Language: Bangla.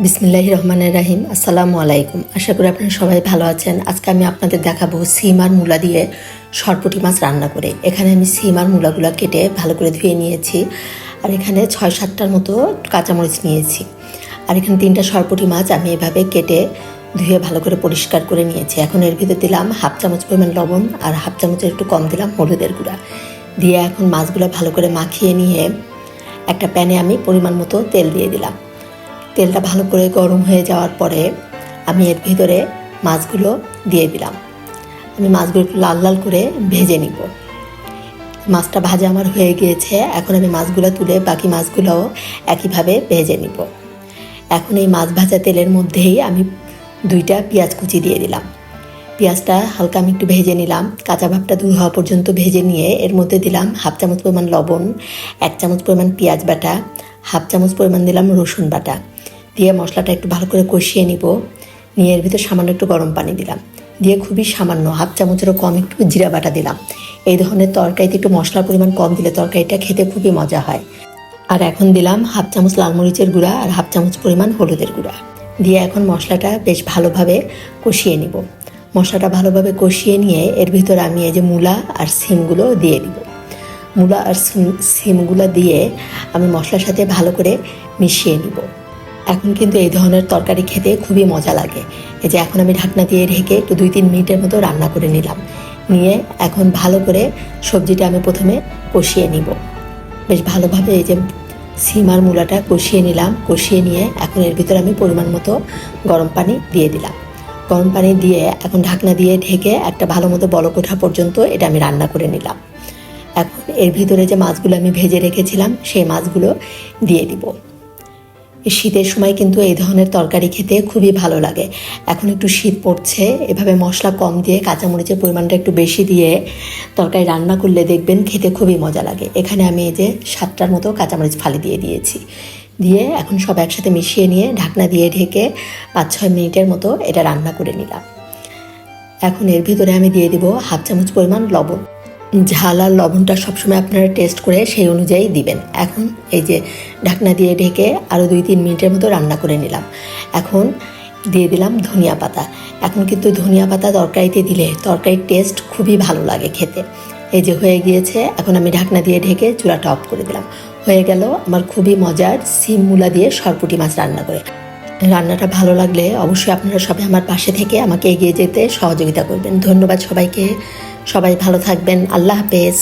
বিসমিল্লাহির রহমানির রাহিম। আসসালামু আলাইকুম। আশা করি আপনারা সবাই ভালো আছেন। আজকে আমি আপনাদের দেখাবো সিম আর মূলা দিয়ে সরপুঁটি মাছ রান্না করে। এখানে আমি সিম আর মূলাগুলো কেটে ভালো করে ধুয়ে নিয়েছি। আর এখানে 6-7টার মতো কাঁচামরিচ নিয়েছি। আর এখানে 3টা সরপুঁটি মাছ আমি এভাবে কেটে ধুয়ে ভালো করে পরিষ্কার করে নিয়েছি। এখন এর ভিতরে দিলাম 1/2 চামচ পরিমাণ লবণ আর 1/2 চামচের একটু কম দিলাম হলুদের গুঁড়া দিয়ে এখন মাছগুলো ভালো করে মাখিয়ে নিয়ে একটা প্যানে আমি পরিমাণ মতো তেল দিয়ে দিলাম। তেলটা ভালো করে গরম হয়ে যাওয়ার পরে আমি এর ভিতরে মাছগুলো দিয়ে দিলাম। আমি মাছগুলো একটু লাল লাল করে ভেজে নিব। মাছটা ভাজা আমার হয়ে গিয়েছে। এখন আমি মাছগুলো তুলে বাকি মাছগুলোও একইভাবে ভেজে নিব। এখন এই মাছ ভাজা তেলের মধ্যেই আমি 2টা পেঁয়াজ কুচি দিয়ে দিলাম। পেঁয়াজটা হালকা আমি একটু ভেজে নিলাম, কাঁচা ভাবটা দূর হওয়া পর্যন্ত ভেজে নিয়ে এর মধ্যে দিলাম 1/2 চামচ পরিমাণ লবণ, 1 চামচ পরিমাণ পেঁয়াজ বাটা, 1/2 চামচ পরিমাণ দিলাম রসুন বাটা দিয়ে মশলাটা একটু ভালো করে কষিয়ে নিব। নিয়ে এর ভিতর সামান্য একটু গরম পানি দিলাম, দিয়ে খুবই সামান্য 1/2 চামচেরও কম একটু জিরা বাটা দিলাম। এই ধরনের তরকারিতে একটু মশলার পরিমাণ কম দিলে তরকারিটা খেতে খুবই মজা হয়। আর এখন দিলাম 1/2 চামচ লাল মরিচের গুঁড়া আর 1/2 চামচ পরিমাণ হলুদের গুঁড়া দিয়ে এখন মশলাটা বেশ ভালোভাবে কষিয়ে নিব। মশলাটা ভালোভাবে কষিয়ে নিয়ে এর ভিতরে আমি এই যে মূলা আর সিমগুলো দিয়ে দিব। মূলা আর সিমগুলো দিয়ে আমি মশলার সাথে ভালো করে মিশিয়ে নিব। এখন কিন্তু এই ধরনের তরকারি খেতে খুবই মজা লাগে। এই যে এখন আমি ঢাকনা দিয়ে ঢেকে একটু 2-3 মিনিটের মতো রান্না করে নিলাম। নিয়ে এখন ভালো করে সবজিটা আমি প্রথমে কষিয়ে নিব। বেশ ভালোভাবে এই যে সিম আর মূলাটা কষিয়ে নিলাম। কষিয়ে নিয়ে এখন এর ভিতরে আমি পরিমাণ মতো গরম পানি দিয়ে দিলাম। গরম পানি দিয়ে এখন ঢাকনা দিয়ে ঢেকে একটা ভালো মতো বলক ওঠা পর্যন্ত এটা আমি রান্না করে নিলাম। এখন এর ভিতরে যে মাছগুলো আমি ভেজে রেখেছিলাম সেই মাছগুলো দিয়ে দিব। শীতের সময় কিন্তু এই ধরনের তরকারি খেতে খুবই ভালো লাগে। এখন একটু শীত পড়ছে, এভাবে মশলা কম দিয়ে কাঁচামরিচের পরিমাণটা একটু বেশি দিয়ে তরকারি রান্না করলে দেখবেন খেতে খুবই মজা লাগে। এখানে আমি এই যে 7টার মতো কাঁচামরিচ ফালি দিয়ে দিয়েছি। দিয়ে এখন সব একসাথে মিশিয়ে নিয়ে ঢাকনা দিয়ে ঢেকে 5-6 মিনিটের মতো এটা রান্না করে নিলাম। এখন এর ভিতরে আমি দিয়ে দিব 1/2 চামচ পরিমাণ লবণ। ঝাল আর লবণটা সবসময় আপনারা টেস্ট করে সেই অনুযায়ী দিবেন। এখন এই যে ঢাকনা দিয়ে ঢেকে আরও 2-3 মিনিটের মতো রান্না করে নিলাম। এখন দিয়ে দিলাম ধনিয়া পাতা। এখন কিন্তু ধনিয়া পাতা তরকারিতে দিলে তরকারির টেস্ট খুবই ভালো লাগে খেতে। এই যে হয়ে গিয়েছে। এখন আমি ঢাকনা দিয়ে ঢেকে চুলাটা অফ করে দিলাম। হয়ে গেল আমার খুবই মজার সিম মূলা দিয়ে সরপুঁটি মাছ রান্না করে। রান্নাটা ভালো লাগলে অবশ্যই আপনারা সবাই আমার পাশে থেকে আমাকে এগিয়ে যেতে সহযোগিতা করবেন। ধন্যবাদ সবাইকে। সবাই ভালো থাকবেন। আল্লাহ হাফেজ।